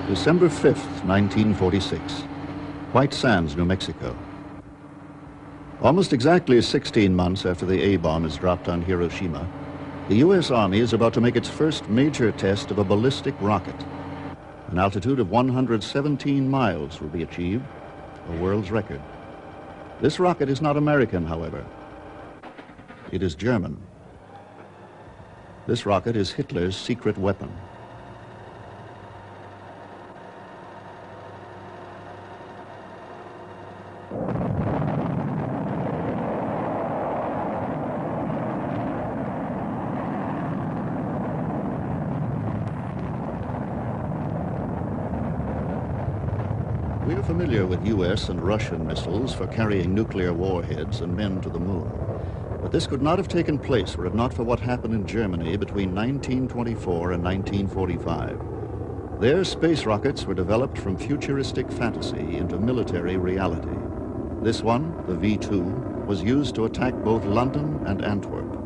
December 5th, 1946, White Sands, New Mexico. Almost exactly 16 months after the A-bomb is dropped on Hiroshima, the U.S. Army is about to make its first major test of a ballistic rocket. An altitude of 117 miles will be achieved, a world's record. This rocket is not American, however. It is German. This rocket is Hitler's secret weapon. We are familiar with U.S. and Russian missiles for carrying nuclear warheads and men to the moon. But this could not have taken place were it not for what happened in Germany between 1924 and 1945. Their space rockets were developed from futuristic fantasy into military reality. This one, the V-2, was used to attack both London and Antwerp.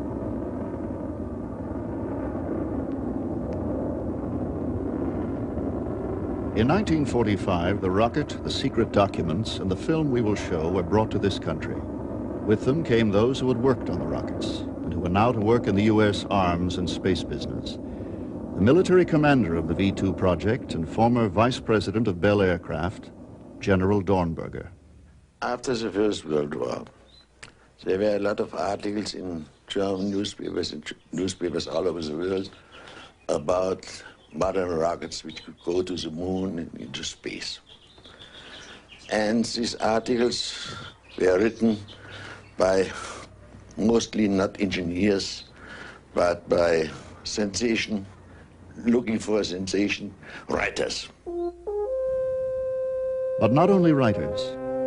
In 1945, the rocket, the secret documents, and the film we will show were brought to this country. With them came those who had worked on the rockets and who were now to work in the U.S. arms and space business. The military commander of the V-2 project and former vice president of Bell Aircraft, General Dornberger. After the First World War, there were a lot of articles in German newspapers and newspapers all over the world about modern rockets which could go to the moon and into space. And these articles were written by mostly not engineers, but by looking for a sensation, writers. But not only writers.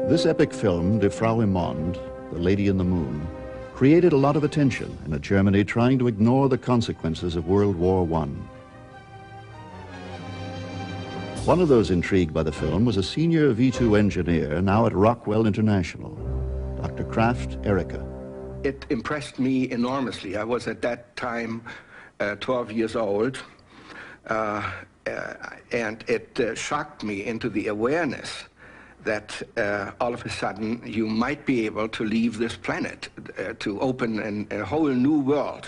This epic film, Die Frau im Mond, The Lady in the Moon, created a lot of attention in a Germany trying to ignore the consequences of World War I. One of those intrigued by the film was a senior V-2 engineer now at Rockwell International, Dr. Kraft Erika. It impressed me enormously. I was at that time 12 years old, and it shocked me into the awareness that all of a sudden you might be able to leave this planet to open a whole new world.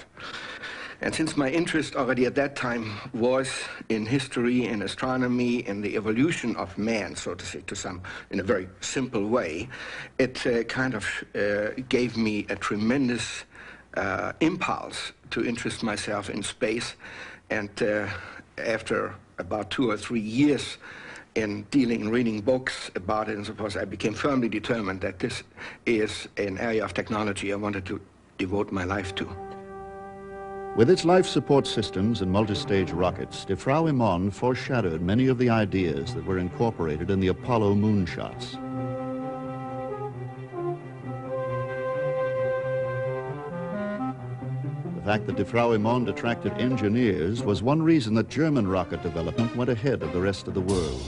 And since my interest already at that time was in history, in astronomy, in the evolution of man, so to say, in a very simple way, it kind of gave me a tremendous impulse to interest myself in space. And after about 2 or 3 years in reading books about it and so forth, I became firmly determined that this is an area of technology I wanted to devote my life to. With its life support systems and multi-stage rockets, Die Frau im Mond foreshadowed many of the ideas that were incorporated in the Apollo moonshots. The fact that Die Frau im Mond attracted engineers was one reason that German rocket development went ahead of the rest of the world.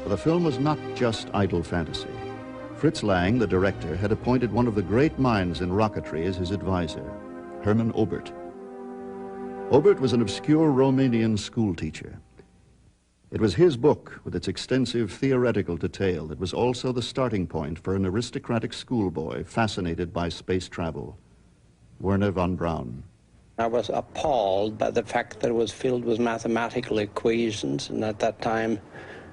But the film was not just idle fantasy. Fritz Lang, the director, had appointed one of the great minds in rocketry as his advisor, Hermann Oberth. Oberth was an obscure Romanian schoolteacher. It was his book, with its extensive theoretical detail, that was also the starting point for an aristocratic schoolboy fascinated by space travel, Wernher von Braun. I was appalled by the fact that it was filled with mathematical equations, and at that time,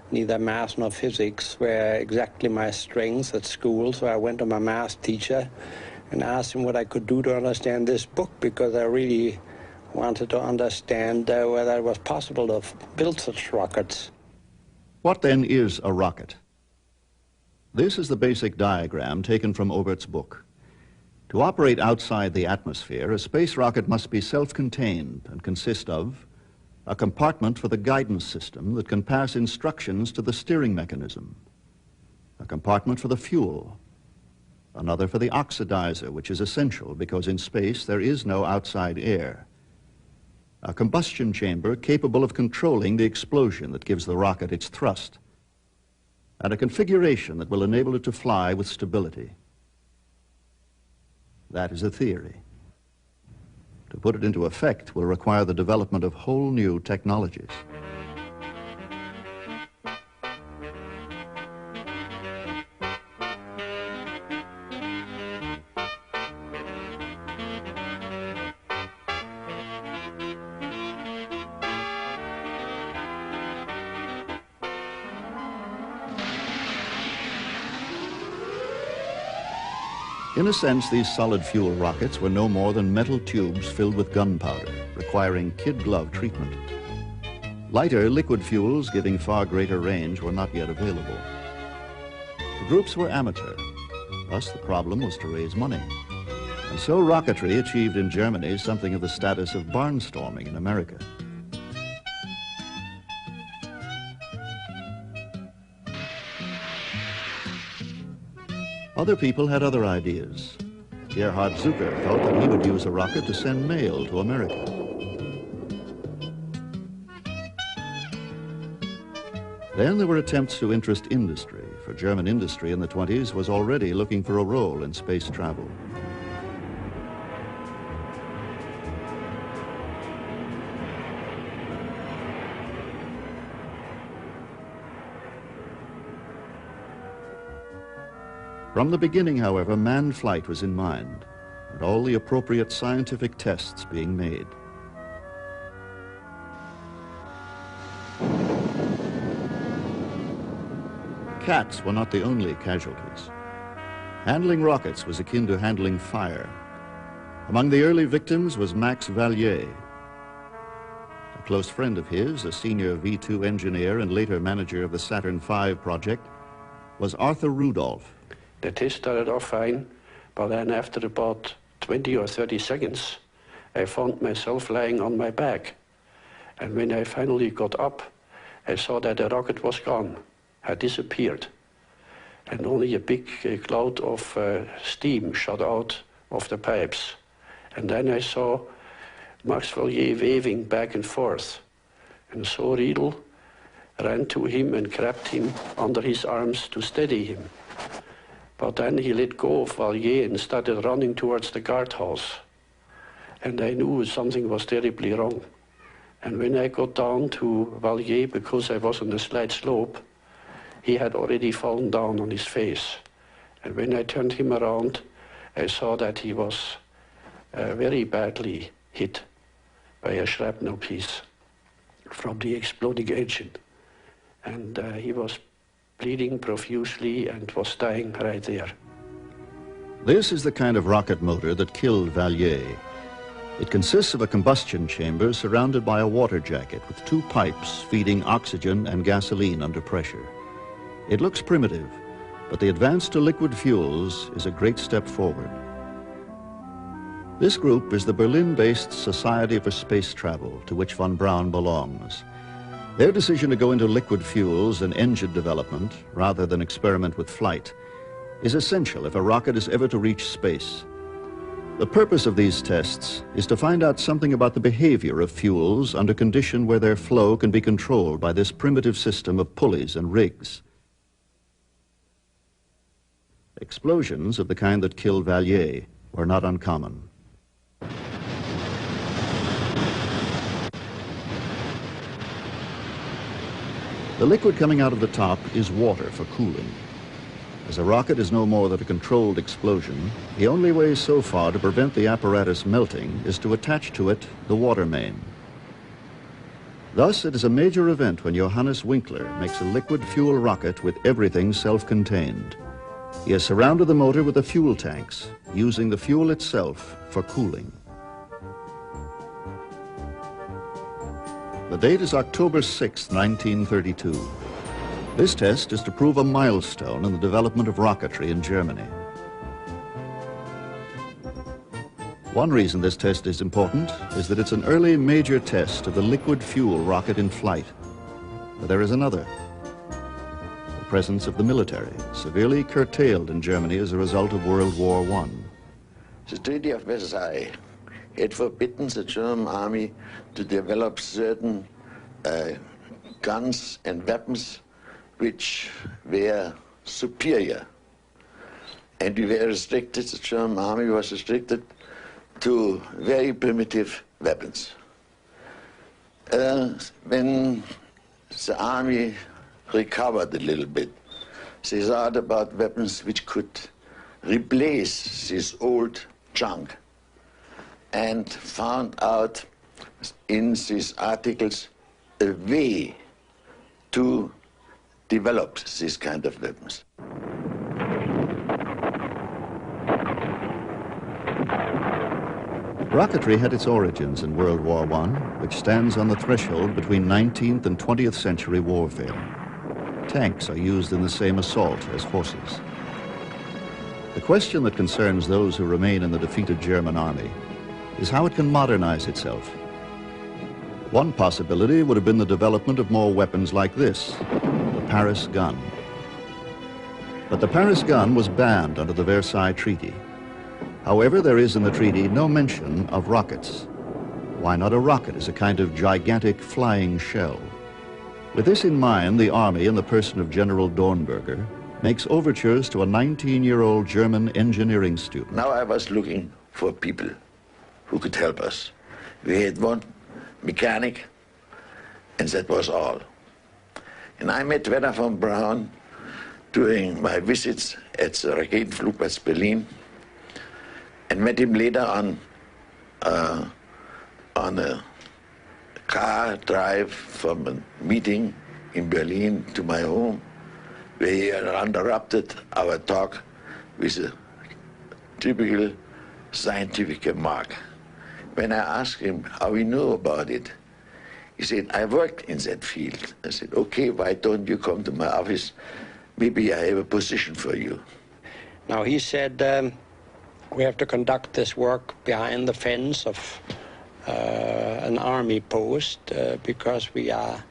neither math nor physics were exactly my strengths at school, so I went to my math teacher and asked him what I could do to understand this book, because I really wanted to understand whether it was possible to build such rockets. What then is a rocket? This is the basic diagram taken from Oberth's book. To operate outside the atmosphere, a space rocket must be self-contained and consist of a compartment for the guidance system that can pass instructions to the steering mechanism, a compartment for the fuel, another for the oxidizer, which is essential because in space there is no outside air, a combustion chamber capable of controlling the explosion that gives the rocket its thrust, and a configuration that will enable it to fly with stability. That is a theory. To put it into effect will require the development of whole new technologies. In a sense, these solid fuel rockets were no more than metal tubes filled with gunpowder, requiring kid glove treatment. Lighter liquid fuels giving far greater range were not yet available. The groups were amateur, thus the problem was to raise money. And so rocketry achieved in Germany something of the status of barnstorming in America. Other people had other ideas. Gerhard Zucker thought that he would use a rocket to send mail to America. Then there were attempts to interest industry, for German industry in the 20s was already looking for a role in space travel. From the beginning, however, manned flight was in mind, and all the appropriate scientific tests being made. Cats were not the only casualties. Handling rockets was akin to handling fire. Among the early victims was Max Valier. A close friend of his, a senior V-2 engineer and later manager of the Saturn V project, was Arthur Rudolph. The test started off fine, but then after about 20 or 30 seconds, I found myself lying on my back. And when I finally got up, I saw that the rocket was gone, had disappeared. And only a big cloud of steam shot out of the pipes. And then I saw Max Valier waving back and forth. And so Riedel ran to him and grabbed him under his arms to steady him. But then he let go of Valier and started running towards the guardhouse. And I knew something was terribly wrong. And when I got down to Valier, because I was on the slight slope, he had already fallen down on his face. And when I turned him around, I saw that he was very badly hit by a shrapnel piece from the exploding engine. And he was bleeding profusely and was dying right there. This is the kind of rocket motor that killed Valier. It consists of a combustion chamber surrounded by a water jacket with two pipes feeding oxygen and gasoline under pressure. It looks primitive, but the advance to liquid fuels is a great step forward. This group is the Berlin-based Society for Space Travel, to which von Braun belongs. Their decision to go into liquid fuels and engine development, rather than experiment with flight, is essential if a rocket is ever to reach space. The purpose of these tests is to find out something about the behavior of fuels under condition where their flow can be controlled by this primitive system of pulleys and rigs. Explosions of the kind that killed Valier were not uncommon. The liquid coming out of the top is water for cooling. As a rocket is no more than a controlled explosion, the only way so far to prevent the apparatus melting is to attach to it the water main. Thus, it is a major event when Johannes Winkler makes a liquid fuel rocket with everything self-contained. He has surrounded the motor with the fuel tanks, using the fuel itself for cooling. The date is October 6, 1932. This test is to prove a milestone in the development of rocketry in Germany. One reason this test is important is that it's an early major test of the liquid fuel rocket in flight. But there is another. The presence of the military, severely curtailed in Germany as a result of World War I. The Treaty of Versailles had forbidden the German army to develop certain guns and weapons which were superior. And we were restricted, the German army was restricted to very primitive weapons. When the army recovered a little bit, they thought about weapons which could replace this old junk, and found out in these articles a way to develop this kind of weapons. Rocketry had its origins in World War I, which stands on the threshold between 19th and 20th century warfare. Tanks are used in the same assault as horses. The question that concerns those who remain in the defeated German army is how it can modernize itself. One possibility would have been the development of more weapons like this, the Paris gun. But the Paris gun was banned under the Versailles Treaty. However, there is in the treaty no mention of rockets. Why not a rocket as a kind of gigantic flying shell? With this in mind, the army, in the person of General Dornberger, makes overtures to a 19-year-old German engineering student. Now I was looking for people who could help us. We had one mechanic, and that was all. And I met Wernher von Braun during my visits at the Raketenflugplatz Berlin, and met him later on a car drive from a meeting in Berlin to my home, where he interrupted our talk with a typical scientific remark. When I asked him how he knew about it, he said, I worked in that field. I said, okay, why don't you come to my office? Maybe I have a position for you. Now he said, we have to conduct this work behind the fence of an army post because we are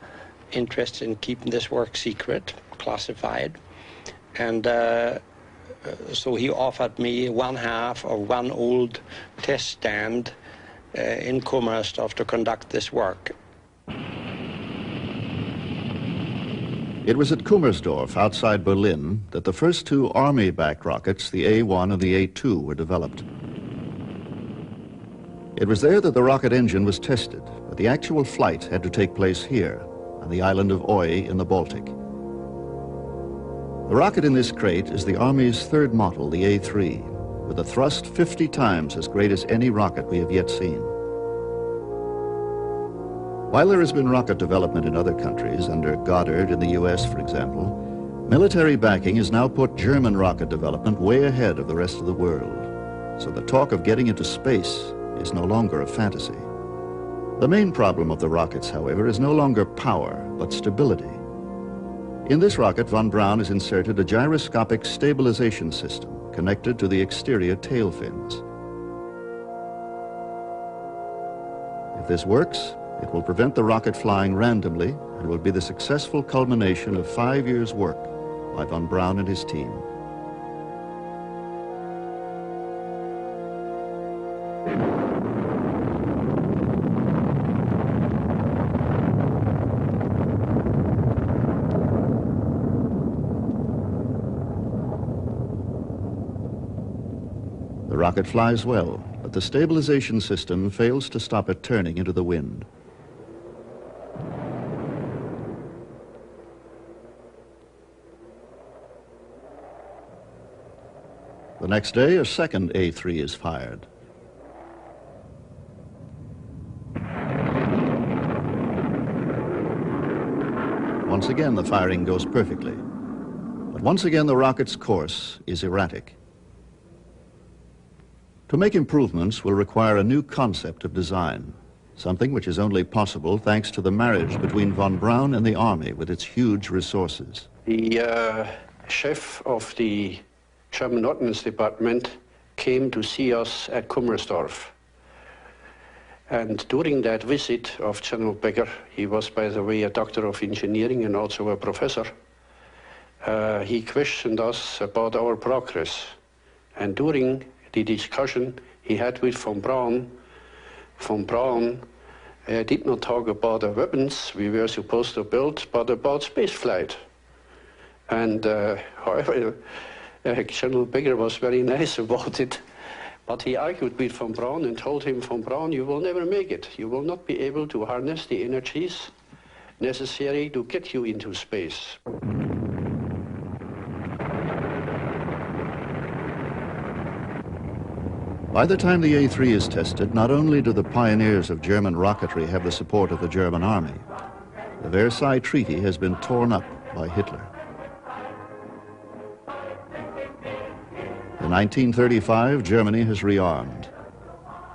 interested in keeping this work secret, classified. And so he offered me one half of one old test stand in Kummersdorf to conduct this work. It was at Kummersdorf, outside Berlin, that the first two army-backed rockets, the A-1 and the A-2, were developed. It was there that the rocket engine was tested, but the actual flight had to take place here, on the island of Oy in the Baltic. The rocket in this crate is the Army's third model, the A-3, with a thrust 50 times as great as any rocket we have yet seen. While there has been rocket development in other countries, under Goddard in the US, for example, military backing has now put German rocket development way ahead of the rest of the world. So the talk of getting into space is no longer a fantasy. The main problem of the rockets, however, is no longer power, but stability. In this rocket, von Braun has inserted a gyroscopic stabilization system connected to the exterior tail fins. If this works, it will prevent the rocket flying randomly and will be the successful culmination of 5 years' work by von Braun and his team. The rocket flies well, but the stabilization system fails to stop it turning into the wind. The next day, a second A-3 is fired. Once again, the firing goes perfectly. But once again, the rocket's course is erratic. To make improvements will require a new concept of design, something which is only possible thanks to the marriage between von Braun and the Army with its huge resources. The chef of the German Ordnance Department came to see us at Kummersdorf. And during that visit of General Becker, he was, by the way, a doctor of engineering and also a professor, he questioned us about our progress. And during the discussion he had with von Braun did not talk about the weapons we were supposed to build, but about spaceflight. And however, General Becker was very nice about it, but he argued with von Braun and told him, von Braun, you will never make it. You will not be able to harness the energies necessary to get you into space. By the time the A-3 is tested, not only do the pioneers of German rocketry have the support of the German army, the Versailles Treaty has been torn up by Hitler. In 1935, Germany has rearmed.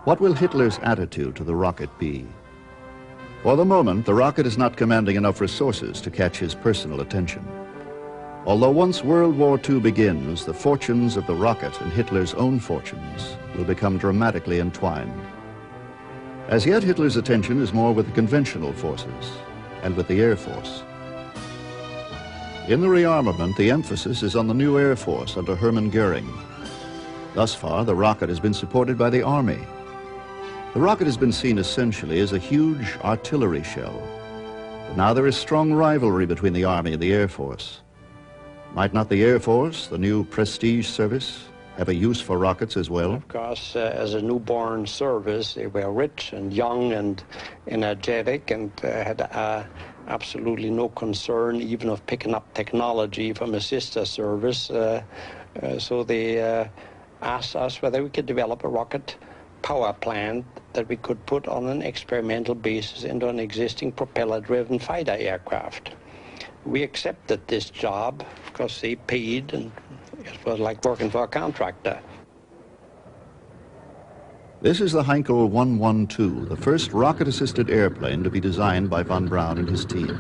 What will Hitler's attitude to the rocket be? For the moment, the rocket is not commanding enough resources to catch his personal attention. Although once World War II begins, the fortunes of the rocket and Hitler's own fortunes will become dramatically entwined. As yet, Hitler's attention is more with the conventional forces and with the Air Force. In the rearmament, the emphasis is on the new Air Force under Hermann Goering. Thus far, the rocket has been supported by the Army. The rocket has been seen essentially as a huge artillery shell. But now there is strong rivalry between the Army and the Air Force. Might not the Air Force, the new prestige service, have a use for rockets as well? Of course, as a newborn service, they were rich and young and energetic and had absolutely no concern even of picking up technology from a sister service. So they asked us whether we could develop a rocket power plant that we could put on an experimental basis into an existing propeller-driven fighter aircraft. We accepted this job because they paid, and it was like working for a contractor. This is the Heinkel 112, the first rocket-assisted airplane to be designed by von Braun and his team.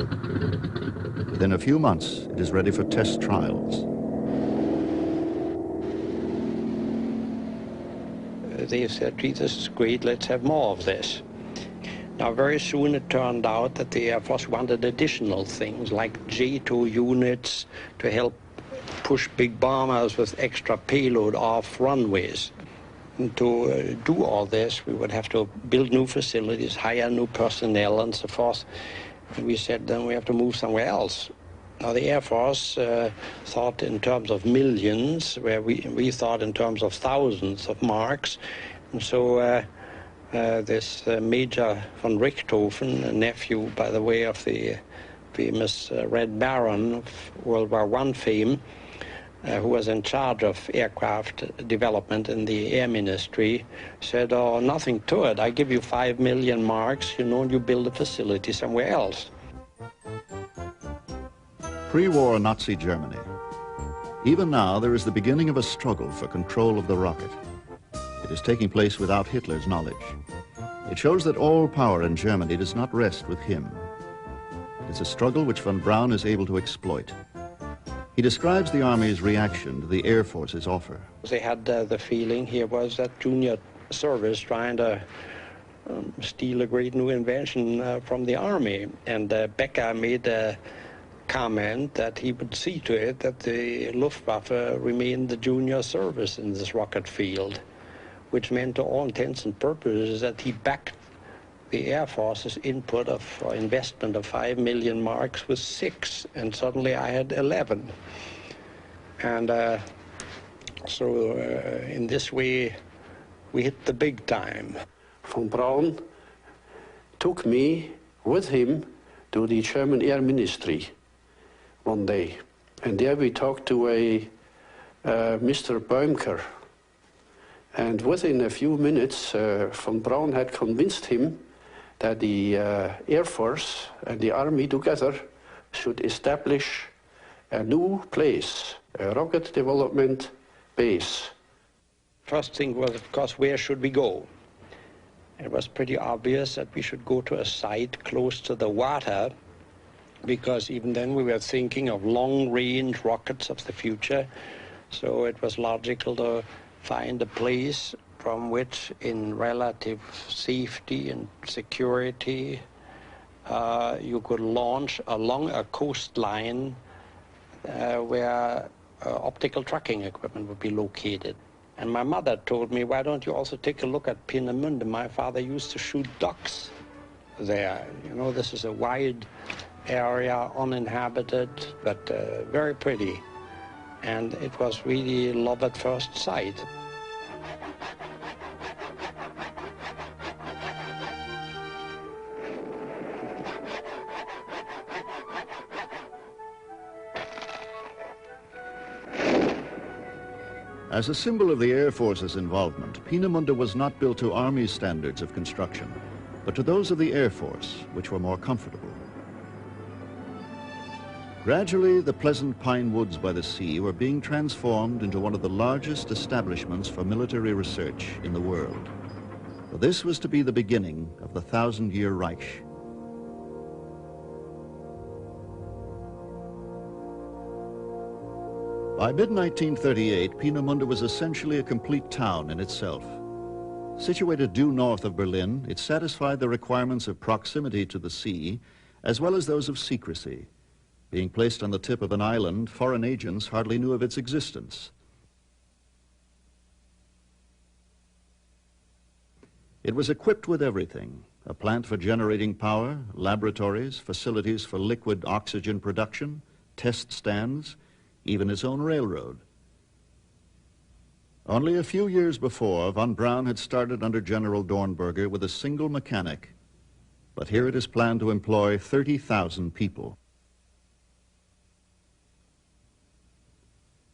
Within a few months, it is ready for test trials. They said, gee, this is great, let's have more of this. Now, very soon it turned out that the Air Force wanted additional things, like J2 units to help push big bombers with extra payload off runways. And to do all this, we would have to build new facilities, hire new personnel, and so forth. And we said, then we have to move somewhere else. Now, the Air Force thought in terms of millions, where we thought in terms of thousands of marks. And so this Major von Richthofen, a nephew, by the way, of the famous Red Baron of World War I fame, who was in charge of aircraft development in the Air Ministry, said, oh, nothing to it. I give you 5 million marks, you know, and you build a facility somewhere else. Pre-war Nazi Germany. Even now, there is the beginning of a struggle for control of the rocket. It is taking place without Hitler's knowledge. It shows that all power in Germany does not rest with him. It's a struggle which von Braun is able to exploit. He describes the Army's reaction to the Air Force's offer. They had the feeling here was that junior service trying to steal a great new invention from the Army. And Becker made a comment that he would see to it that the Luftwaffe remained the junior service in this rocket field, which meant to all intents and purposes that he backed the Air Force's input of investment of 5 million marks with 6, and suddenly I had 11. And so in this way, we hit the big time. Von Braun took me with him to the German Air Ministry one day. And there we talked to a Mr. Dornberger. And within a few minutes, von Braun had convinced him that the Air Force and the Army together should establish a new place, a rocket development base. First thing was, of course, where should we go? It was pretty obvious that we should go to a site close to the water, because even then we were thinking of long-range rockets of the future. So it was logical to find a place from which, in relative safety and security, you could launch along a coastline where optical tracking equipment would be located. And my mother told me, why don't you also take a look at Peenemünde? My father used to shoot ducks there. You know, this is a wide area, uninhabited, but very pretty. And it was really love at first sight. As a symbol of the Air Force's involvement, Peenemünde was not built to Army standards of construction, but to those of the Air Force, which were more comfortable. Gradually, the pleasant pine woods by the sea were being transformed into one of the largest establishments for military research in the world. But this was to be the beginning of the 1,000-year Reich. By mid-1938, Peenemünde was essentially a complete town in itself. Situated due north of Berlin, it satisfied the requirements of proximity to the sea, as well as those of secrecy. Being placed on the tip of an island, foreign agents hardly knew of its existence. It was equipped with everything: a plant for generating power, laboratories, facilities for liquid oxygen production, test stands, even its own railroad. Only a few years before, von Braun had started under General Dornberger with a single mechanic, but here it is planned to employ 30,000 people.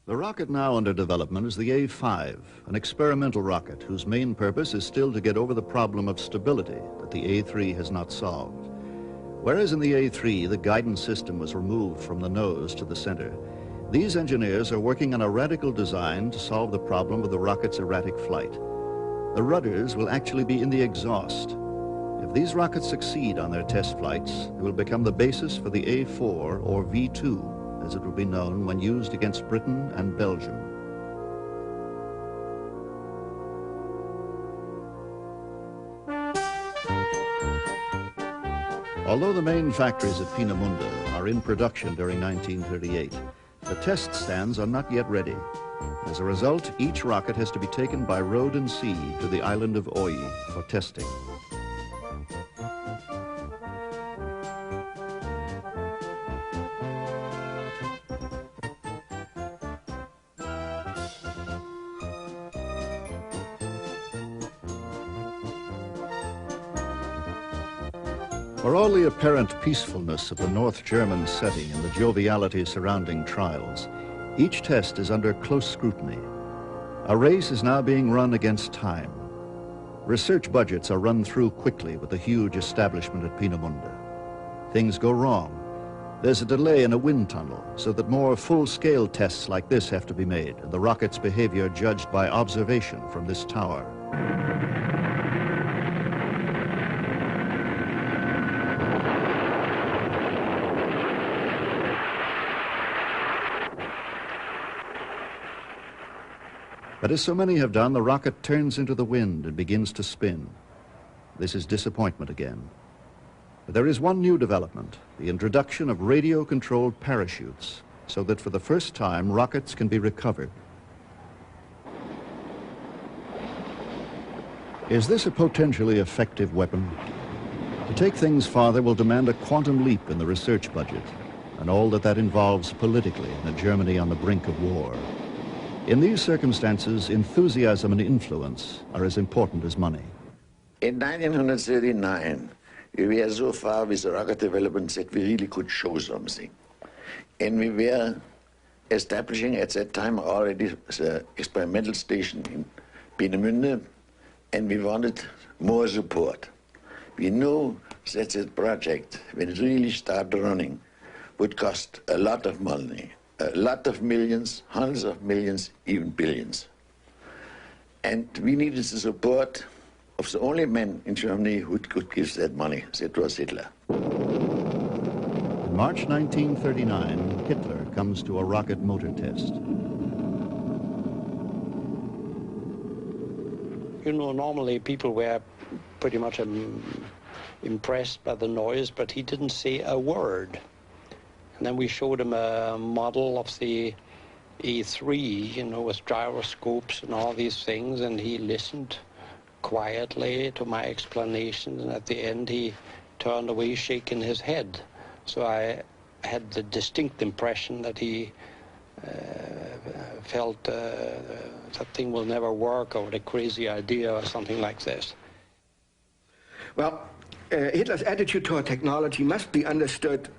The rocket now under development is the A5, an experimental rocket whose main purpose is still to get over the problem of stability that the A3 has not solved. Whereas in the A3, the guidance system was removed from the nose to the center, these engineers are working on a radical design to solve the problem of the rocket's erratic flight. The rudders will actually be in the exhaust. If these rockets succeed on their test flights, they will become the basis for the A4 or V2, as it will be known when used against Britain and Belgium. Although the main factories at Peenemünde are in production during 1938, the test stands are not yet ready. As a result, each rocket has to be taken by road and sea to the island of Oy for testing. For all the apparent peacefulness of the North German setting and the joviality surrounding trials, each test is under close scrutiny. A race is now being run against time. Research budgets are run through quickly with the huge establishment at Peenemünde. Things go wrong. There's a delay in a wind tunnel, so that more full-scale tests like this have to be made, and the rocket's behavior judged by observation from this tower. But as so many have done, the rocket turns into the wind and begins to spin. This is disappointment again. But there is one new development, the introduction of radio-controlled parachutes, so that for the first time, rockets can be recovered. Is this a potentially effective weapon? To take things farther will demand a quantum leap in the research budget, and all that involves politically in a Germany on the brink of war. In these circumstances, enthusiasm and influence are as important as money. In 1939, we were so far with the rocket development that we really could show something. And we were establishing at that time already the experimental station in Peenemünde, and we wanted more support. We knew that the project, when it really started running, would cost a lot of money. A lot of millions, hundreds of millions, even billions. And we needed the support of the only man in Germany who could give that money. That was Hitler. In March 1939, Hitler comes to a rocket motor test. You know, normally people were pretty much impressed by the noise, but he didn't say a word. And then we showed him a model of the A3, you know, with gyroscopes and all these things, and he listened quietly to my explanations, and at the end he turned away shaking his head. So I had the distinct impression that he felt that thing will never work, or a crazy idea or something like this. Well, Hitler's attitude toward technology must be understood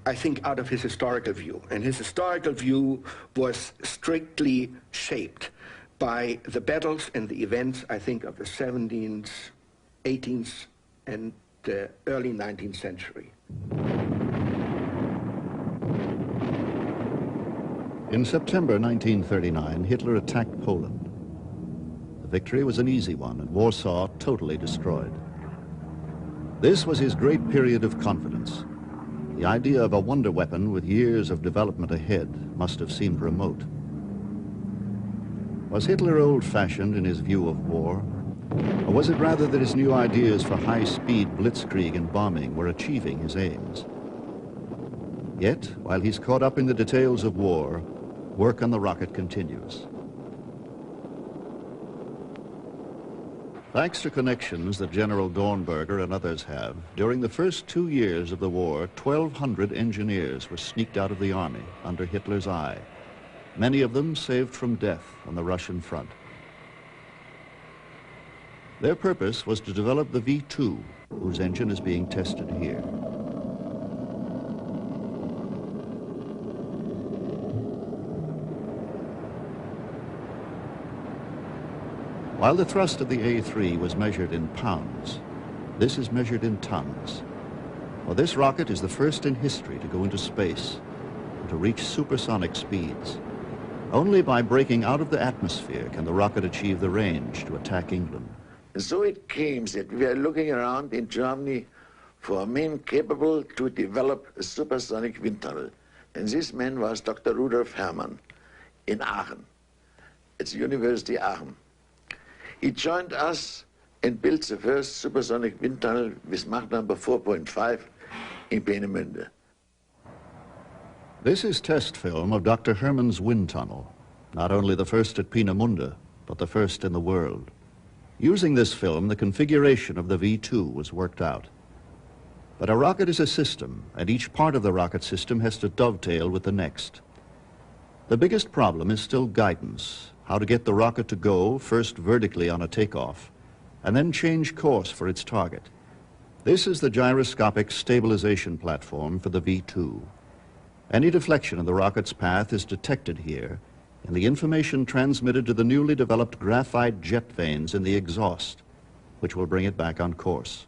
I think, out of his historical view. And his historical view was strictly shaped by the battles and the events, I think, of the 17th, 18th, and the early 19th century. In September 1939, Hitler attacked Poland. The victory was an easy one and Warsaw totally destroyed. This was his great period of confidence. The idea of a wonder weapon with years of development ahead must have seemed remote. Was Hitler old-fashioned in his view of war? Or was it rather that his new ideas for high-speed blitzkrieg and bombing were achieving his aims? Yet, while he's caught up in the details of war, work on the rocket continues. Thanks to connections that General Dornberger and others have, during the first 2 years of the war, 1,200 engineers were sneaked out of the army under Hitler's eye, many of them saved from death on the Russian front. Their purpose was to develop the V2, whose engine is being tested here. While the thrust of the A3 was measured in pounds, this is measured in tons. For this rocket is the first in history to go into space and to reach supersonic speeds. Only by breaking out of the atmosphere can the rocket achieve the range to attack England. And so it came that we were looking around in Germany for a man capable to develop a supersonic wind tunnel. And this man was Dr. Rudolf Hermann in Aachen. It's the University Aachen. He joined us and built the first supersonic wind tunnel with Mach number 4.5 in Peenemünde. This is test film of Dr. Hermann's wind tunnel, not only the first at Peenemünde, but the first in the world. Using this film, the configuration of the V2 was worked out. But a rocket is a system, and each part of the rocket system has to dovetail with the next. The biggest problem is still guidance, how to get the rocket to go first vertically on a takeoff, and then change course for its target. This is the gyroscopic stabilization platform for the V2. Any deflection of the rocket's path is detected here, and the information transmitted to the newly developed graphite jet vanes in the exhaust, which will bring it back on course.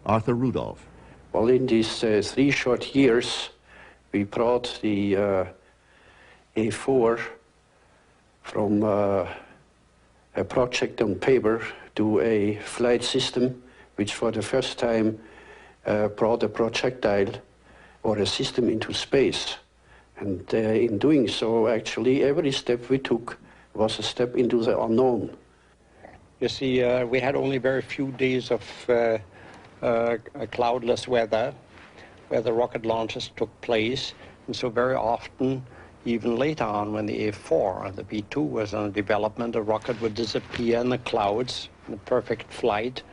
Arthur Rudolph. Well, in these 3 short years, we brought the A4 from a project on paper to a flight system, which for the first time brought a projectile or a system into space. And in doing so, actually, every step we took was a step into the unknown. You see, we had only very few days of cloudless weather where the rocket launches took place. And so very often, even later on when the A4, the B2 was under development, the rocket would disappear in the clouds in a perfect flight.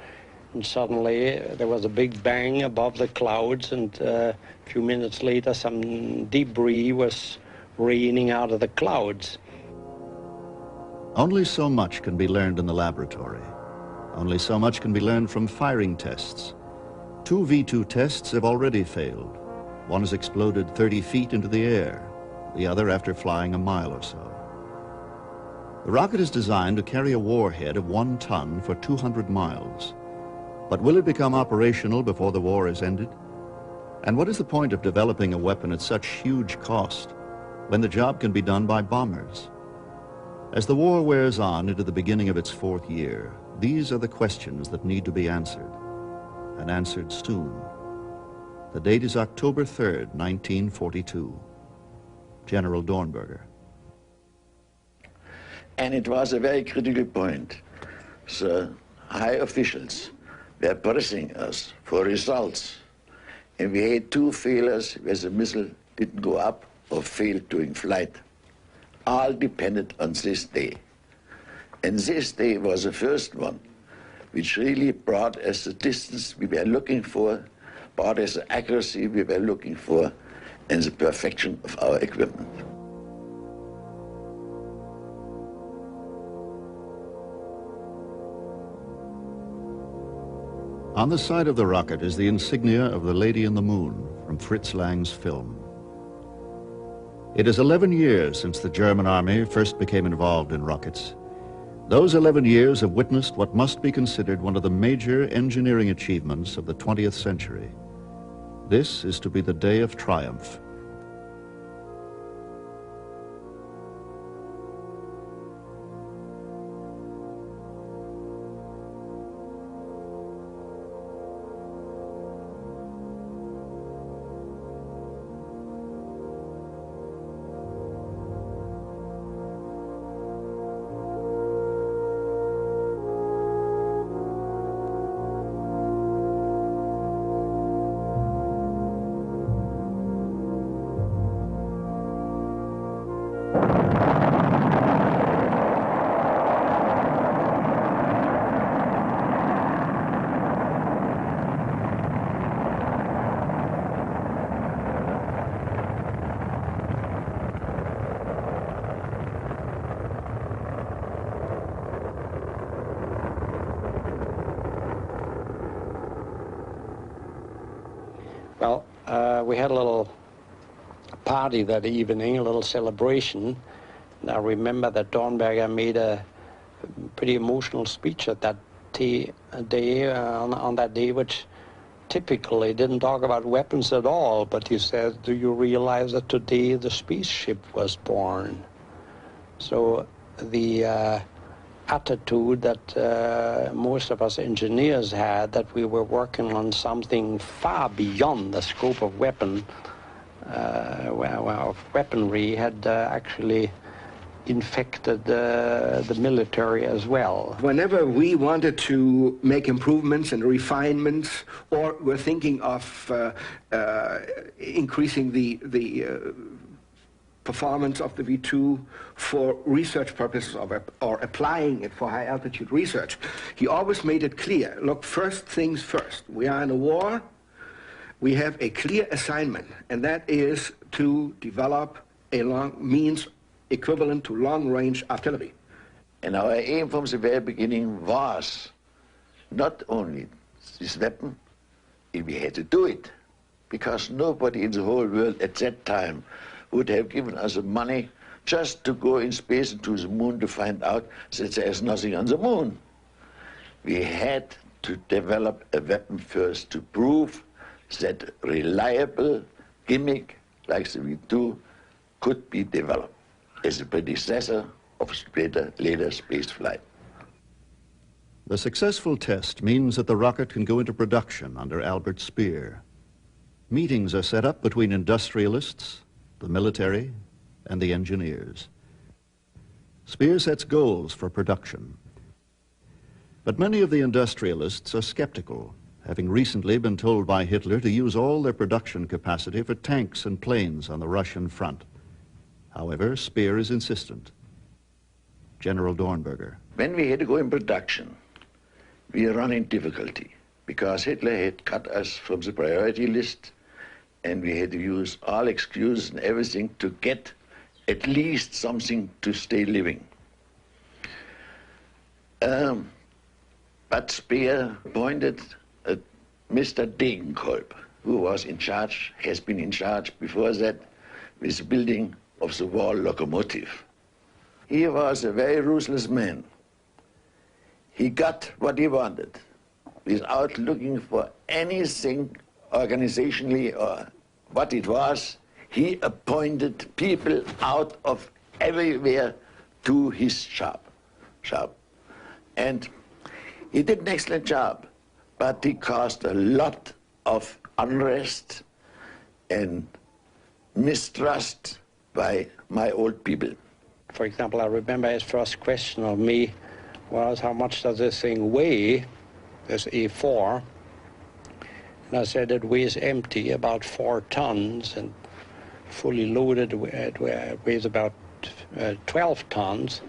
And suddenly there was a big bang above the clouds, and a few minutes later some debris was raining out of the clouds. Only so much can be learned in the laboratory. Only so much can be learned from firing tests. 2 V2 tests have already failed. One has exploded 30 feet into the air, the other after flying a mile or so. The rocket is designed to carry a warhead of 1 ton for 200 miles. But will it become operational before the war is ended? And what is the point of developing a weapon at such huge cost when the job can be done by bombers? As the war wears on into the beginning of its 4th year, these are the questions that need to be answered, and answered soon. The date is October 3rd, 1942. General Dornberger. And it was a very critical point. The high officials were pressing us for results. And we had 2 failures where the missile didn't go up or failed during flight. All depended on this day. And this day was the first one, which really brought us the distance we were looking for, brought us the accuracy we were looking for, and the perfection of our equipment. On the side of the rocket is the insignia of the Lady in the Moon from Fritz Lang's film. It is 11 years since the German army first became involved in rockets. Those 11 years have witnessed what must be considered one of the major engineering achievements of the 20th century. This is to be the day of triumph. Well, we had a little party that evening, a little celebration. And I remember that Dornberger made a pretty emotional speech at that day, on that day, which typically didn't talk about weapons at all, but he said, "Do you realize that today the spaceship was born?" So the attitude that most of us engineers had, that we were working on something far beyond the scope of weaponry, had actually infected the military as well. Whenever we wanted to make improvements and refinements, or were thinking of increasing the performance of the V2 for research purposes or applying it for high-altitude research, he always made it clear, look, first things first. We are in a war. We have a clear assignment, and that is to develop a means equivalent to long-range artillery. And our aim from the very beginning was not only this weapon, we had to do it, because nobody in the whole world at that time would have given us the money just to go in space and to the moon to find out that there is nothing on the moon. We had to develop a weapon first to prove that reliable gimmick like the V2 could be developed as a predecessor of later space flight. The successful test means that the rocket can go into production under Albert Speer. Meetings are set up between industrialists, the military, and the engineers. Speer sets goals for production. But many of the industrialists are skeptical, having recently been told by Hitler to use all their production capacity for tanks and planes on the Russian front. However, Speer is insistent. General Dornberger. When we had to go in production, we ran in difficulty because Hitler had cut us from the priority list, and we had to use all excuses and everything to get at least something to stay living. But Speer appointed Mr. Degenkolb, who was in charge, has been in charge before that, with the building of the war locomotive. He was a very ruthless man. He got what he wanted without looking for anything organizationally or what it was. He appointed people out of everywhere to his shop. And he did an excellent job, but he caused a lot of unrest and mistrust by my old people. For example, I remember his first question of me was, how much does this thing weigh, this A4? And I said it weighs empty about 4 tons, and fully loaded it weighs about 12 tons.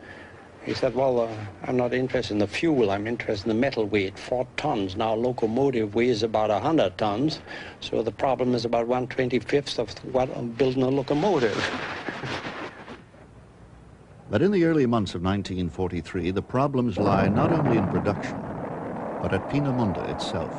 He said, well, I'm not interested in the fuel, I'm interested in the metal weight, 4 tons. Now a locomotive weighs about 100 tons, so the problem is about 1/25 of what building a locomotive. But in the early months of 1943, the problems lie not only in production, but at Peenemünde itself.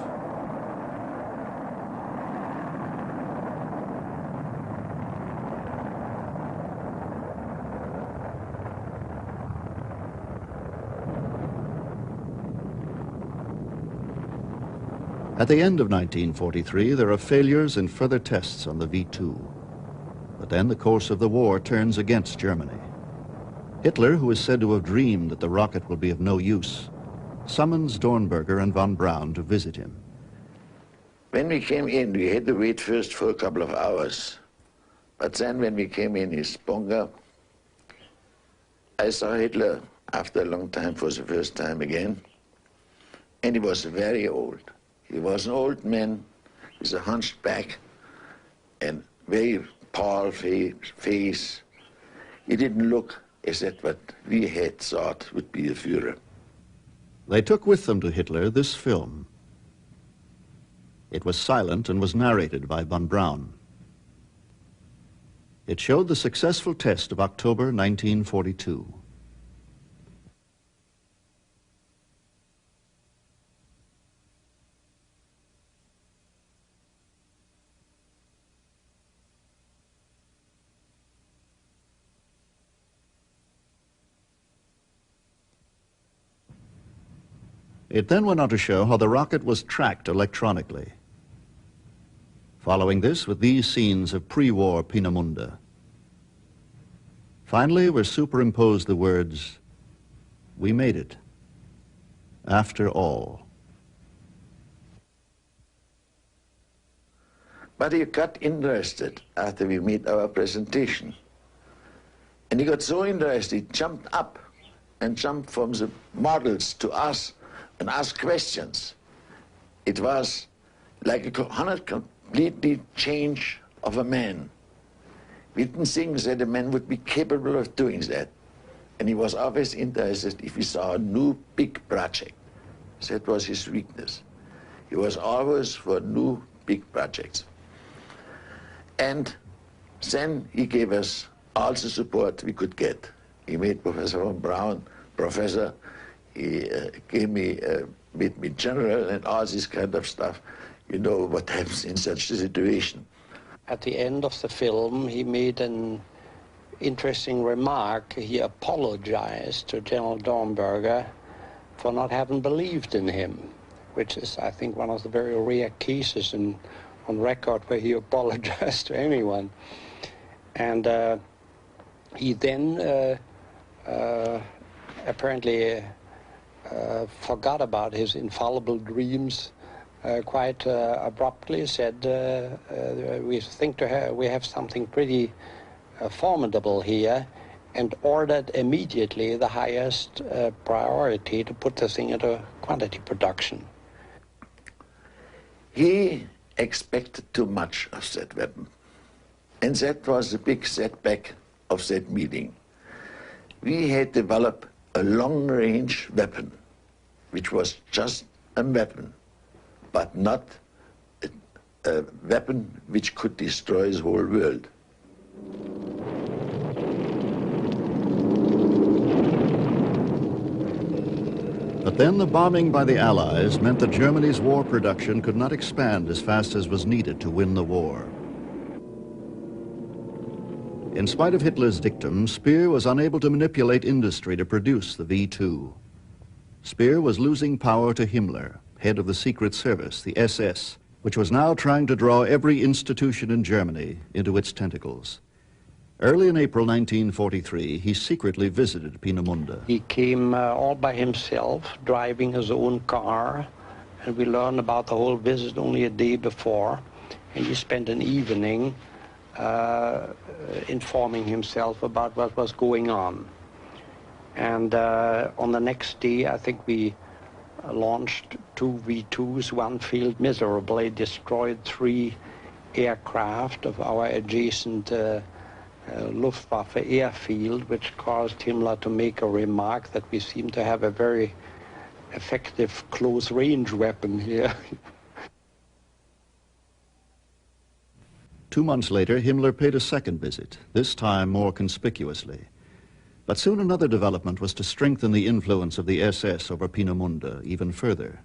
At the end of 1943, there are failures in further tests on the V2. But then the course of the war turns against Germany. Hitler, who is said to have dreamed that the rocket will be of no use, summons Dornberger and von Braun to visit him. When we came in, we had to wait first for a couple of hours. But then when we came in his bunker, I saw Hitler after a long time for the first time again. And he was very old. He was an old man with a hunched back and very pale face. He didn't look as that what we had thought would be a Führer. They took with them to Hitler this film. It was silent and was narrated by von Braun. It showed the successful test of October 1942. It then went on to show how the rocket was tracked electronically. Following this with these scenes of pre-war Peenemünde. Finally were superimposed the words, "We made it, after all." But he got interested after we made our presentation. And he got so interested, he jumped up and jumped from the models to us and asked questions. It was like a completely change of a man. We didn't think that a man would be capable of doing that. And he was always interested if he saw a new big project. That was his weakness. He was always for new big projects. And then he gave us all the support we could get. He made Professor von Braun professor. He made me general and all this kind of stuff. You know what happens in such a situation. At the end of the film, he made an interesting remark. He apologized to General Dornberger for not having believed in him, which is, I think, one of the very rare cases on record where he apologized to anyone. And he then apparently forgot about his infallible dreams quite abruptly, said, we think we have something pretty formidable here, and ordered immediately the highest priority to put the thing into quantity production. He expected too much of that weapon. And that was the big setback of that meeting. We had developed a long-range weapon, which was just a weapon, but not a weapon which could destroy the whole world. But then the bombing by the Allies meant that Germany's war production could not expand as fast as was needed to win the war. In spite of Hitler's dictum, Speer was unable to manipulate industry to produce the V2. Speer was losing power to Himmler, head of the Secret Service, the SS, which was now trying to draw every institution in Germany into its tentacles. Early in April 1943, he secretly visited Peenemünde. He came all by himself, driving his own car, and we learned about the whole visit only a day before, and he spent an evening informing himself about what was going on. And on the next day, I think we launched 2 V2s. One failed miserably, destroyed 3 aircraft of our adjacent Luftwaffe airfield, which caused Himmler to make a remark that we seem to have a very effective close-range weapon here. 2 months later, Himmler paid a second visit, this time more conspicuously. But soon another development was to strengthen the influence of the SS over Peenemünde even further.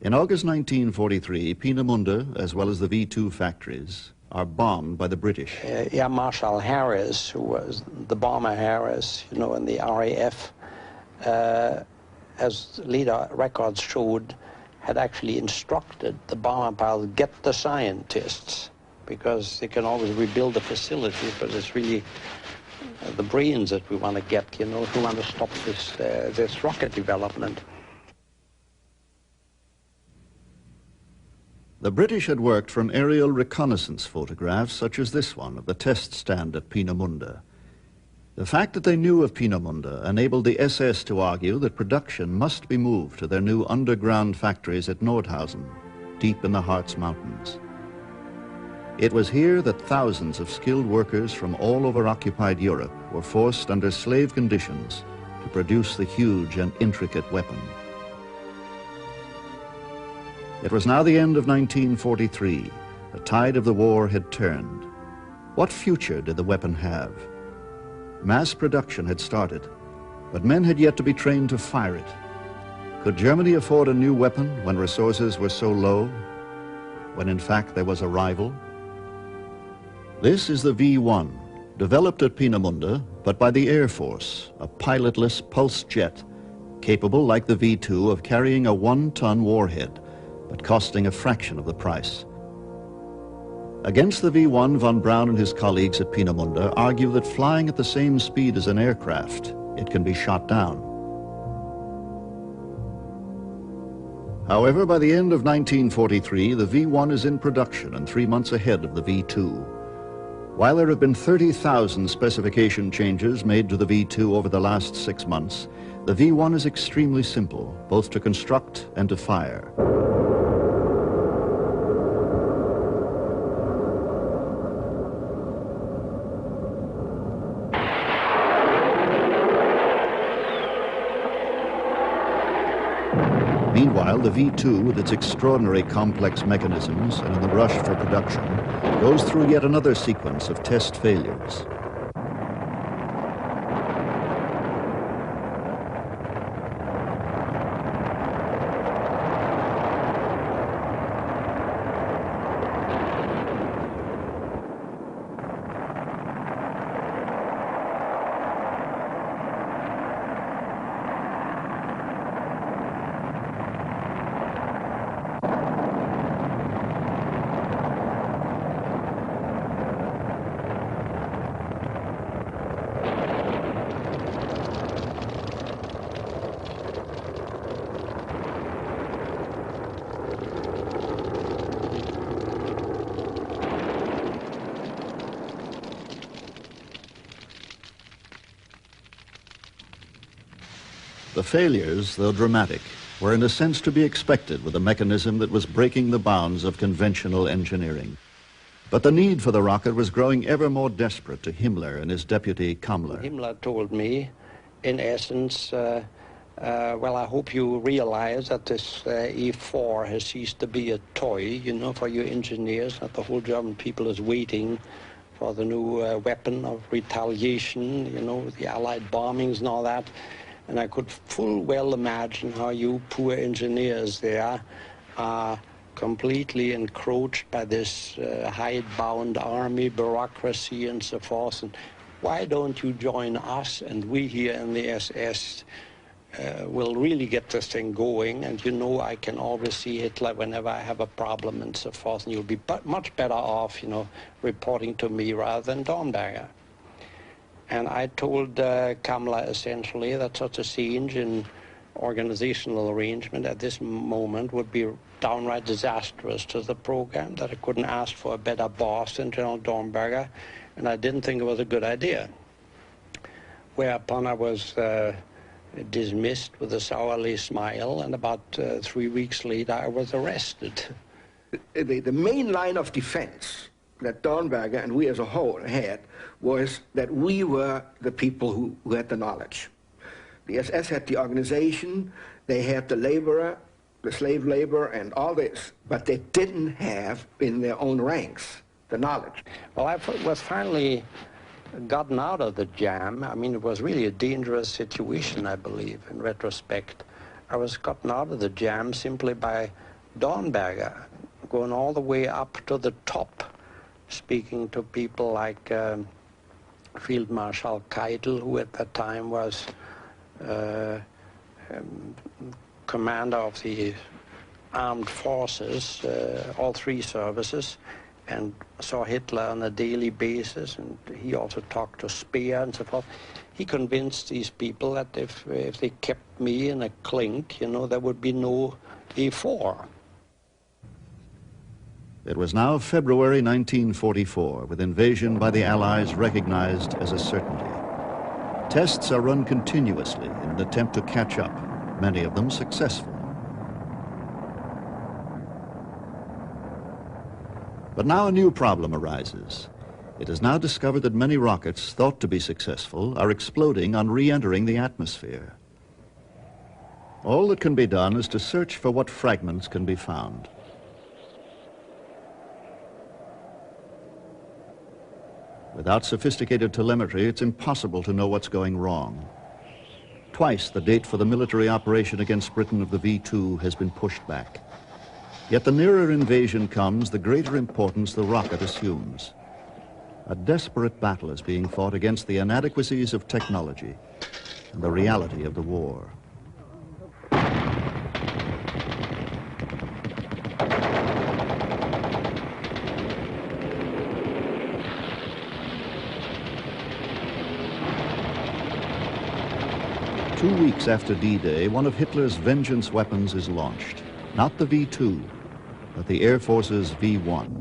In August 1943, Peenemünde, as well as the V2 factories, are bombed by the British. Air Marshal Harris, who was the bomber Harris, you know, in the RAF, as later records showed, had actually instructed the bomber pilots, get the scientists, because they can always rebuild the facility, but it's really the brains that we want to get, you know, who want to stop this rocket development. The British had worked from aerial reconnaissance photographs such as this one of the test stand at Peenemünde. The fact that they knew of Peenemünde enabled the SS to argue that production must be moved to their new underground factories at Nordhausen, deep in the Harz Mountains. It was here that thousands of skilled workers from all over occupied Europe were forced under slave conditions to produce the huge and intricate weapon. It was now the end of 1943. The tide of the war had turned. What future did the weapon have? Mass production had started, but men had yet to be trained to fire it. Could Germany afford a new weapon when resources were so low, when in fact there was a rival? This is the V1, developed at Peenemünde, but by the Air Force, a pilotless pulse jet, capable, like the V-2, of carrying a 1-ton warhead, but costing a fraction of the price. Against the V-1, von Braun and his colleagues at Peenemünde argue that flying at the same speed as an aircraft, it can be shot down. However, by the end of 1943, the V-1 is in production and 3 months ahead of the V-2. While there have been 30,000 specification changes made to the V-2 over the last 6 months, the V-1 is extremely simple, both to construct and to fire. Meanwhile, the V-2, with its extraordinary complex mechanisms and in the rush for production, goes through yet another sequence of test failures. The failures, though dramatic, were in a sense to be expected with a mechanism that was breaking the bounds of conventional engineering. But the need for the rocket was growing ever more desperate to Himmler and his deputy Kammler. Himmler told me, in essence, well, I hope you realize that this E-4 has ceased to be a toy, you know, for you engineers, that the whole German people is waiting for the new weapon of retaliation, you know, the Allied bombings and all that. And I could full well imagine how you poor engineers there are completely encroached by this hidebound army bureaucracy and so forth. And why don't you join us, and we here in the SS will really get this thing going, and you know I can always see Hitler whenever I have a problem and so forth, and you'll be much better off, you know, reporting to me rather than Dornberger. And I told Kammler essentially that such a change in organizational arrangement at this moment would be downright disastrous to the program, that I couldn't ask for a better boss than General Dornberger, and I didn't think it was a good idea. Whereupon I was dismissed with a sourly smile, and about 3 weeks later I was arrested. The main line of defense that Dornberger and we as a whole had was that we were the people who had the knowledge. The SS had the organization, they had the laborer, the slave labor and all this, but they didn't have in their own ranks the knowledge. Well, I was finally gotten out of the jam. I mean, it was really a dangerous situation, I believe, in retrospect. I was gotten out of the jam simply by Dornberger, going all the way up to the top, speaking to people like Field Marshal Keitel, who at that time was commander of the armed forces, all three services, and saw Hitler on a daily basis, and he also talked to Speer and so forth. He convinced these people that if they kept me in a clink, you know, there would be no E-4. It was now February 1944, with invasion by the Allies recognized as a certainty. Tests are run continuously in an attempt to catch up, many of them successful. But now a new problem arises. It is now discovered that many rockets thought to be successful are exploding on re-entering the atmosphere. All that can be done is to search for what fragments can be found. Without sophisticated telemetry, it's impossible to know what's going wrong. Twice the date for the military operation against Britain of the V-2 has been pushed back. Yet the nearer invasion comes, the greater importance the rocket assumes. A desperate battle is being fought against the inadequacies of technology and the reality of the war. 2 weeks after D-Day, one of Hitler's vengeance weapons is launched. Not the V-2, but the Air Force's V-1.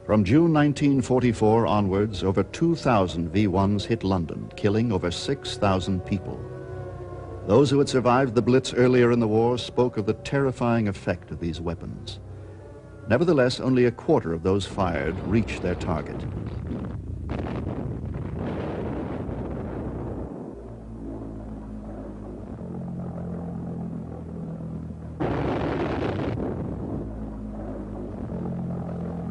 From June 1944 onwards, over 2,000 V-1s hit London, killing over 6,000 people. Those who had survived the Blitz earlier in the war spoke of the terrifying effect of these weapons. Nevertheless, only a quarter of those fired reached their target.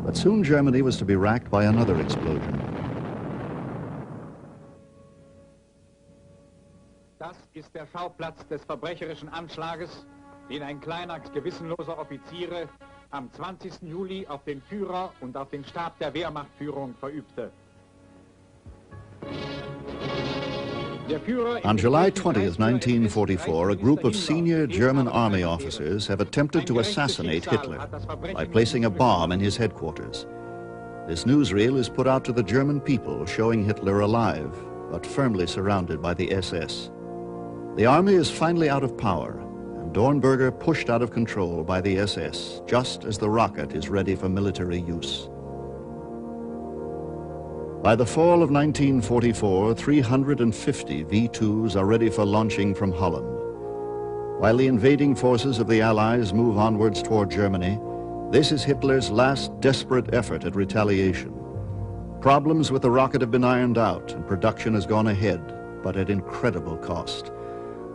But soon Germany was to be racked by another explosion. Das ist der Schauplatz des verbrecherischen Anschlages, den ein kleiner gewissenloser Offiziere am 20. Juli auf den Führer und auf den Stab der Wehrmachtführung verübte. On July 20th, 1944, a group of senior German army officers have attempted to assassinate Hitler by placing a bomb in his headquarters. This newsreel is put out to the German people, showing Hitler alive, but firmly surrounded by the SS. The army is finally out of power, and Dornberger pushed out of control by the SS, just as the rocket is ready for military use. By the fall of 1944, 350 V-2s are ready for launching from Holland. While the invading forces of the Allies move onwards toward Germany, this is Hitler's last desperate effort at retaliation. Problems with the rocket have been ironed out and production has gone ahead, but at incredible cost.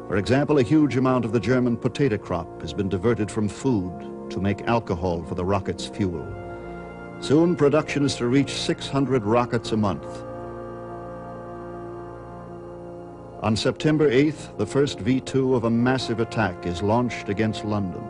For example, a huge amount of the German potato crop has been diverted from food to make alcohol for the rocket's fuel. Soon, production is to reach 600 rockets a month. On September 8th, the first V-2 of a massive attack is launched against London.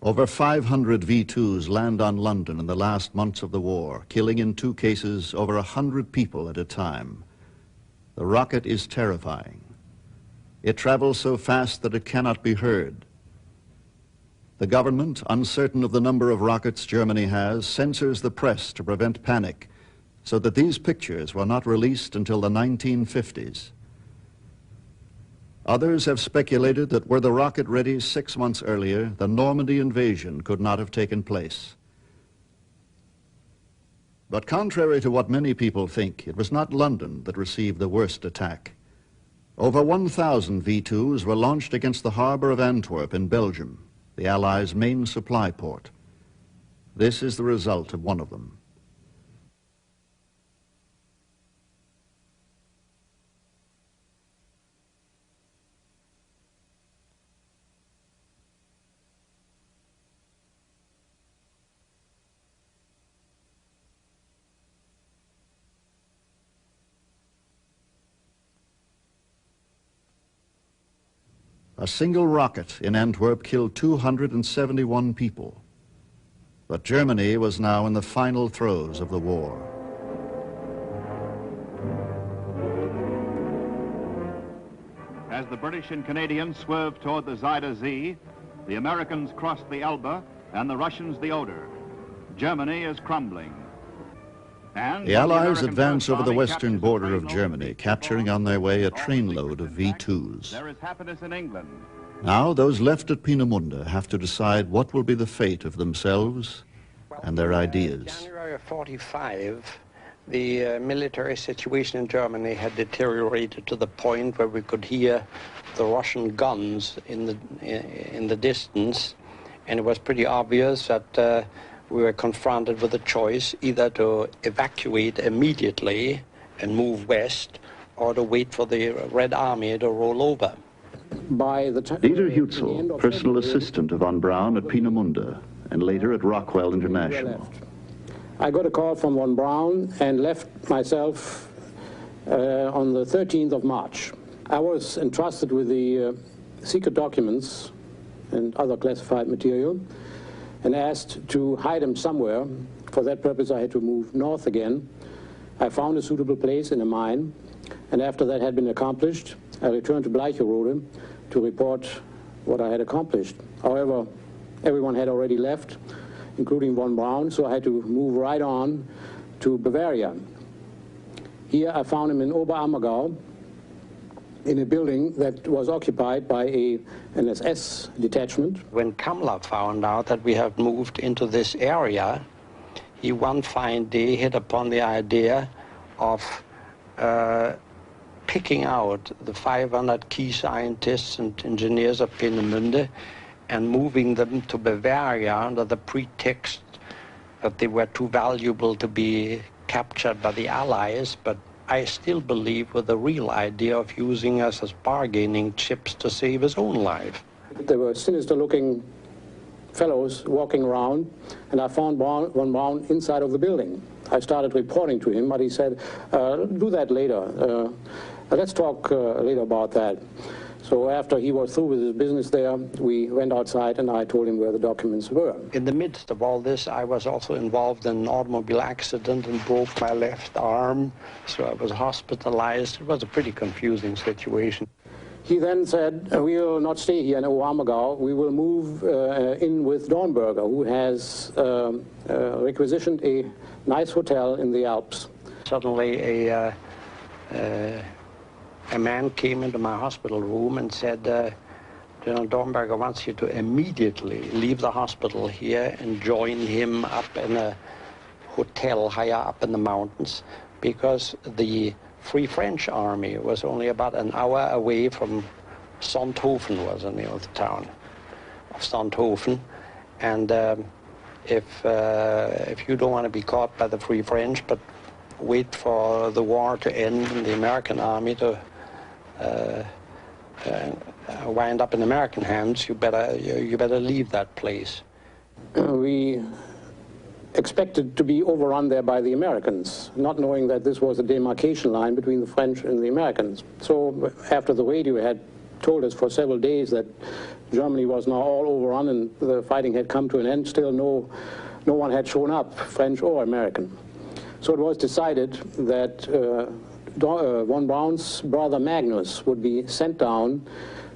Over 500 V-2s land on London in the last months of the war, killing in 2 cases over 100 people at a time. The rocket is terrifying. It travels so fast that it cannot be heard. The government, uncertain of the number of rockets Germany has, censors the press to prevent panic, so that these pictures were not released until the 1950s. Others have speculated that were the rocket ready 6 months earlier, the Normandy invasion could not have taken place. But contrary to what many people think, it was not London that received the worst attack. Over 1,000 V-2s were launched against the harbor of Antwerp in Belgium, the Allies' main supply port. This is the result of one of them. A single rocket in Antwerp killed 271 people. But Germany was now in the final throes of the war. As the British and Canadians swerved toward the Zuyder Zee, the Americans crossed the Elbe and the Russians the Oder. Germany is crumbling. The Allies advance over the western border of Germany, capturing on their way a trainload of V-2s. There is happiness in England. Now, those left at Peenemünde have to decide what will be the fate of themselves and their ideas. January of 45, The military situation in Germany had deteriorated to the point where we could hear the Russian guns in the distance, and it was pretty obvious that we were confronted with a choice either to evacuate immediately and move west, or to wait for the Red Army to roll over. Dieter Hutzel, personal assistant of von Braun at Peenemünde, and later at Rockwell International. I got a call from von Braun and left myself on the 13th of March. I was entrusted with the secret documents and other classified material and asked to hide them somewhere. For that purpose, I had to move north again. I found a suitable place in a mine, and after that had been accomplished, I returned to Bleicherode to report what I had accomplished. However, everyone had already left, including von Braun, so I had to move right on to Bavaria. Here I found him in Oberammergau, in a building that was occupied by an SS detachment. When Kammler found out that we had moved into this area, he one fine day hit upon the idea of picking out the 500 key scientists and engineers of Peenemünde and moving them to Bavaria under the pretext that they were too valuable to be captured by the Allies, but I still believe with the real idea of using us as bargaining chips to save his own life. There were sinister-looking fellows walking around, and I found von Braun inside of the building. I started reporting to him, but he said, do that later. Let's talk later about that. So after he was through with his business there, we went outside and I told him where the documents were. In the midst of all this, I was also involved in an automobile accident and broke my left arm, so I was hospitalized. It was a pretty confusing situation. He then said, we will not stay here in Oberammergau, we will move in with Dornberger, who has requisitioned a nice hotel in the Alps. Suddenly a man came into my hospital room and said, General Dornberger wants you to immediately leave the hospital here and join him up in a hotel higher up in the mountains, because the Free French Army was only about an hour away from Sonthofen, was the name of the town of Sonthofen. And if you don't want to be caught by the Free French, but wait for the war to end and the American army to wind up in American hands, you better leave that place. We expected to be overrun there by the Americans, not knowing that this was a demarcation line between the French and the Americans. So after the radio had told us for several days that Germany was now all overrun and the fighting had come to an end, still no one had shown up, French or American. So it was decided that von Braun's brother Magnus would be sent down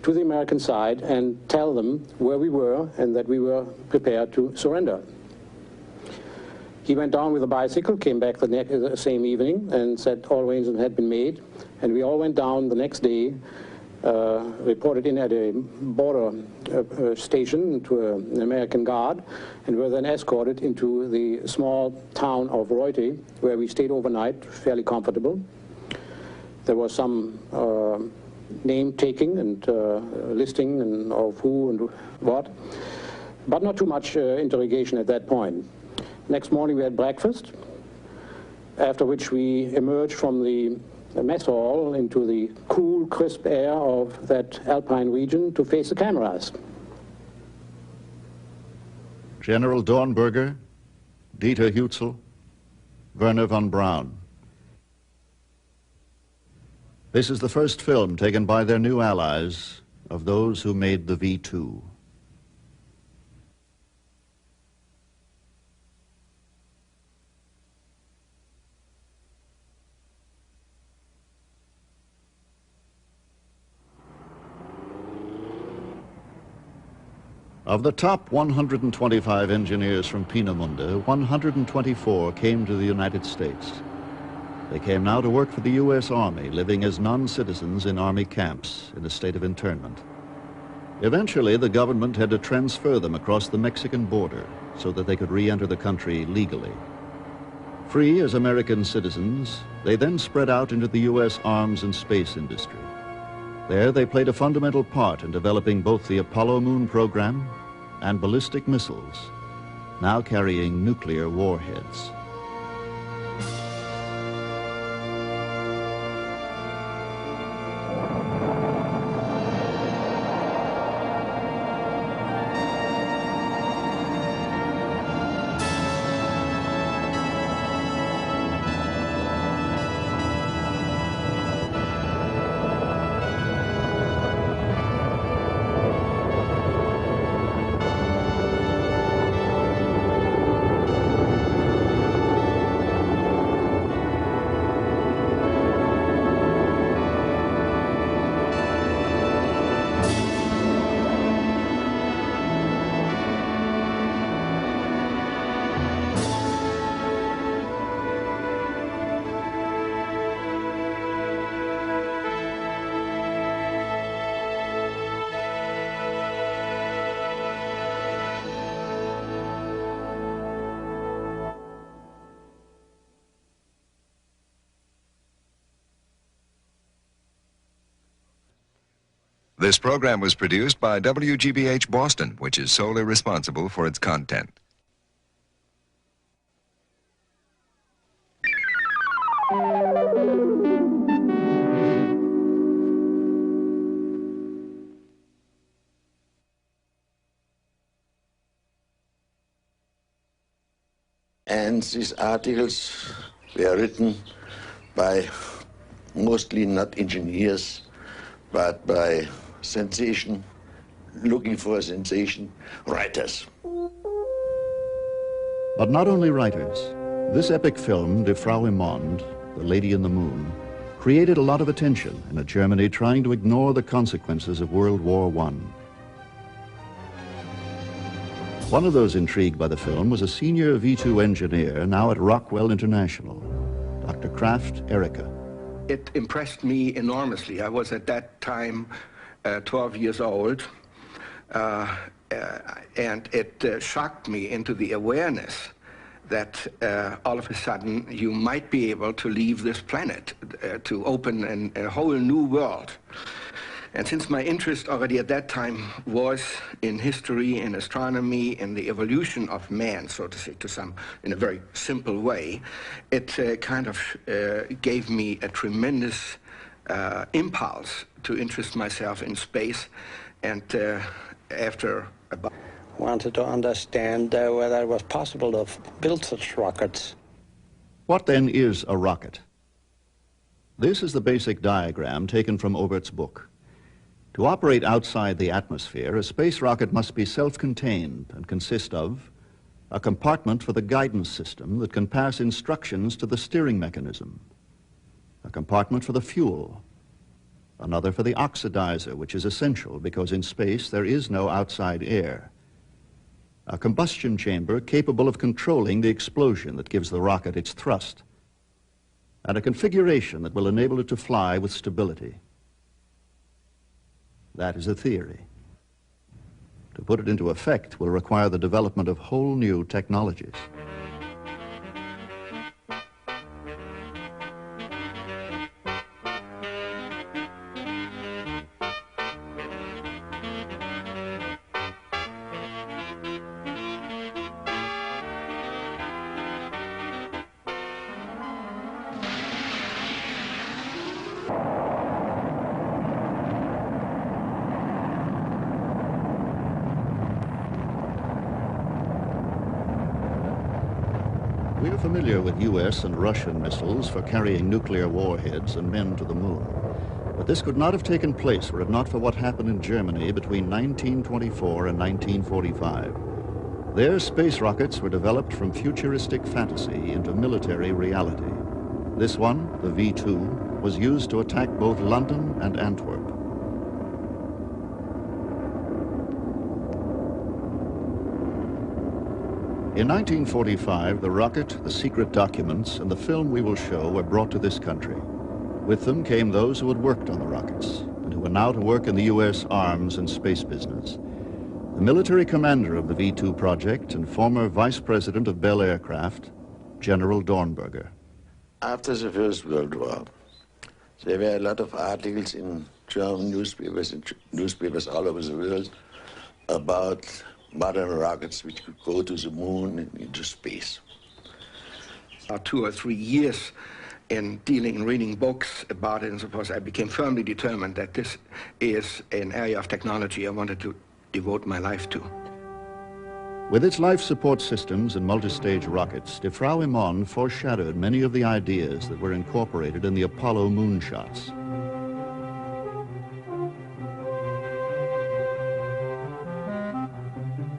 to the American side and tell them where we were and that we were prepared to surrender. He went down with a bicycle, came back the same evening and said all arrangements had been made, and we all went down the next day, reported in at a border station to an American guard, and were then escorted into the small town of Reutte, where we stayed overnight, fairly comfortable. There was some name-taking and listing and of who and what, but not too much interrogation at that point. Next morning we had breakfast, after which we emerged from the mess hall into the cool, crisp air of that alpine region to face the cameras. General Dornberger, Dieter Hutzel, Wernher von Braun. This is the first film taken by their new allies of those who made the V2. Of the top 125 engineers from Peenemünde, 124 came to the United States. They came now to work for the U.S. Army, living as non-citizens in Army camps in a state of internment. Eventually, the government had to transfer them across the Mexican border so that they could re-enter the country legally. Free as American citizens, they then spread out into the U.S. arms and space industry. There they played a fundamental part in developing both the Apollo moon program and ballistic missiles, now carrying nuclear warheads. This program was produced by WGBH Boston, which is solely responsible for its content. And these articles were written by mostly not engineers, but by sensation, looking for a sensation, writers. But not only writers. This epic film, Die Frau im Mond, The Lady in the Moon, created a lot of attention in a Germany trying to ignore the consequences of World War I. One of those intrigued by the film was a senior V2 engineer now at Rockwell International, Dr. Kraft Erika. It impressed me enormously. I was at that time 12 years old, and it shocked me into the awareness that all of a sudden you might be able to leave this planet to open a whole new world. And since my interest already at that time was in history, in astronomy, in the evolution of man, so to say, in a very simple way, it kind of gave me a tremendous impulse to interest myself in space. And after about... wanted to understand whether it was possible to build such rockets. What then is a rocket? This is the basic diagram taken from Obert's book. To operate outside the atmosphere, a space rocket must be self-contained and consist of a compartment for the guidance system that can pass instructions to the steering mechanism, a compartment for the fuel, another for the oxidizer, which is essential because in space there is no outside air, a combustion chamber capable of controlling the explosion that gives the rocket its thrust, and a configuration that will enable it to fly with stability. That is a theory. To put it into effect will require the development of whole new technologies. We are familiar with U.S. and Russian missiles for carrying nuclear warheads and men to the moon. But this could not have taken place were it not for what happened in Germany between 1924 and 1945. Their space rockets were developed from futuristic fantasy into military reality. This one, the V2, was used to attack both London and Antwerp. In 1945, the rocket, the secret documents, and the film we will show were brought to this country. With them came those who had worked on the rockets and who were now to work in the U.S. arms and space business. The military commander of the V2 project and former vice president of Bell Aircraft, General Dornberger. After the First World War, there were a lot of articles in German newspapers all over the world about modern rockets which could go to the moon and into space. 2 or 3 years in dealing and reading books about it and so forth, I became firmly determined that this is an area of technology I wanted to devote my life to. With its life support systems and multi-stage rockets, Die Frau im Mond foreshadowed many of the ideas that were incorporated in the Apollo moonshots.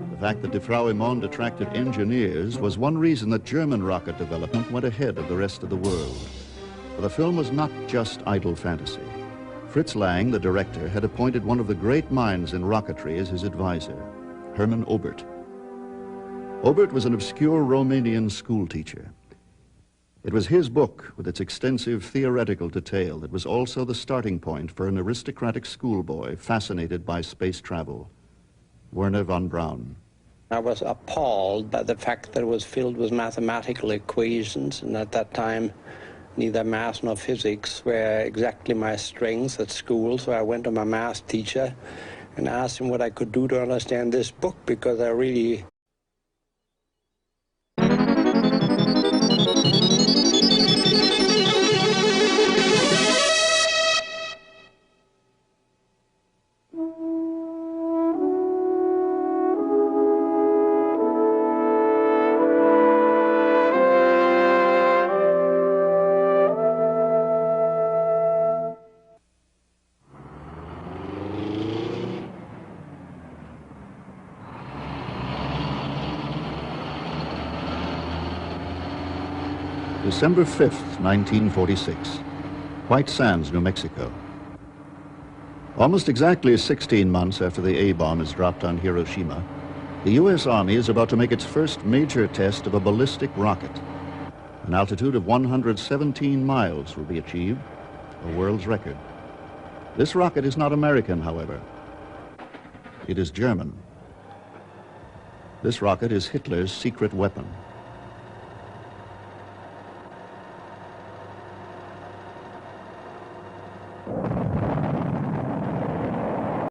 The fact that Die Frau im Mond attracted engineers was one reason that German rocket development went ahead of the rest of the world. But the film was not just idle fantasy. Fritz Lang, the director, had appointed one of the great minds in rocketry as his advisor, Hermann Oberth. Oberth was an obscure Romanian schoolteacher. It was his book, with its extensive theoretical detail, that was also the starting point for an aristocratic schoolboy fascinated by space travel, Wernher von Braun. I was appalled by the fact that it was filled with mathematical equations, and at that time neither math nor physics were exactly my strengths at school, so I went to my math teacher and asked him what I could do to understand this book, because I really December 5th, 1946, White Sands, New Mexico. Almost exactly 16 months after the A-bomb is dropped on Hiroshima, the U.S. Army is about to make its first major test of a ballistic rocket. An altitude of 117 miles will be achieved, a world's record. This rocket is not American, however. It is German. This rocket is Hitler's secret weapon.